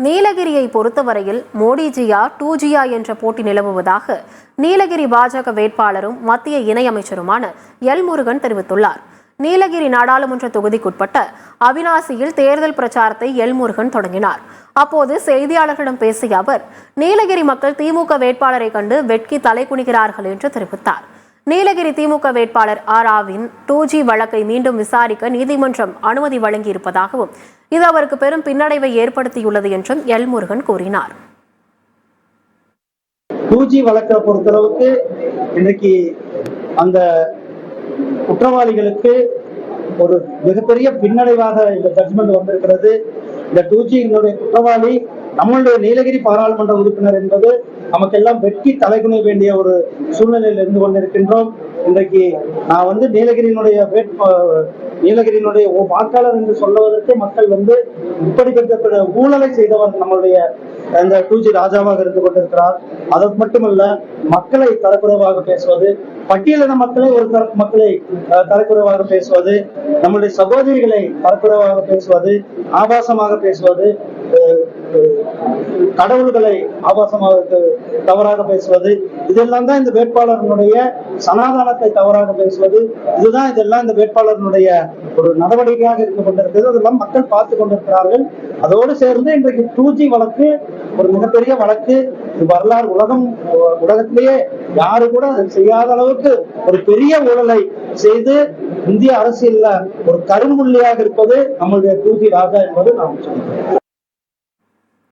நீலகிரியை பொறுத்தவரையில் மோடிஜியா 2ஜியா என்ற போட்டி நிலவுவதாக நீலகிரி பாஜக வேட்பாளரும் மத்திய இணையமைச்சருமான எல் முருகன் தெரிவித்துள்ளார். நீலகிரி நாடாளுமன்ற தொகுதிக்குட்பட்ட அவிநாசியில் தேர்தல் பிரச்சாரத்தை எல் முருகன் தொடங்கினார். அப்போது செய்தியாளர்களிடம் பேசிய அவர், நீலகிரி மக்கள் திமுக வேட்பாளரை கண்டு வெட்கி தலைகுனிகிறார்கள் என்று தெரிவித்தார். நீலகிரி திமுக வேட்பாளர் ஆராவின் 2G வழக்கை மீண்டும் விசாரிக்க நீதிமன்றம் அனுமதி வழங்கியிருப்பதாகவும் இது அவருக்கு பெரும் பின்னடைவை ஏற்படுத்தியுள்ளது என்றும் எல் முருகன் கூறினார். 2G வழக்கை பொறுத்தளவுக்கு இன்றைக்கு அந்த குற்றவாளிகளுக்கு ஒரு மிகப்பெரிய பின்னடைவாக இந்த ஜட்ஜ்மெண்ட் வந்திருக்கிறது. இந்த 2G குற்றவாளி நம்மளுடைய நீலகிரி பாராளுமன்ற உறுப்பினர் என்பது நமக்கெல்லாம் வெட்கி தலைகுனிய வேண்டிய ஒரு சூழ்நிலையில் இருந்து கொண்டிருக்கின்றோம். இன்றைக்கு நான் நீலகிரியினுடைய வாக்காளர் என்று சொல்லுவதற்கு மக்கள் இப்படிப்பட்ட ஊழலை செய்தவர் நம்மளுடைய இந்த 2G ராஜாவாக இருந்து கொண்டிருக்கிறார். அதற்கு மட்டுமல்ல, மக்களை தரக்குறைவாக பேசுவது, பட்டியலின மக்களை ஒரு தரப்பு மக்களை தரக்குறைவாக பேசுவது, நம்முடைய சகோதரிகளை தரக்குறைவாக பேசுவது, ஆபாசமாக பேசுவது, கடவுள்களை ஆபாசமாக தவறாக பேசுவது, இதெல்லாம் தான் இந்த வேட்பாளர்களுடைய சனாதானத்தை தவறாக பேசுவது, இதெல்லாம் இந்த வேட்பாளர்களுடைய ஒரு நடவடிக்கையாக இருந்து கொண்டிருக்கிறது. அதெல்லாம் மக்கள் பார்த்து கொண்டிருக்கிறார்கள். அதோடு சேர்ந்து இன்றைக்கு 2G வழக்கு ஒரு மிகப்பெரிய வழக்கு. வரலாறு உலகத்திலேயே யாரு கூட செய்யாத அளவுக்கு ஒரு பெரிய ஊழலை செய்து இந்திய அரசியல்ல ஒரு கரும்புள்ளியாக இருப்பது நம்மளுடைய 2G ராஜா என்பது நாம் சொல்றோம்.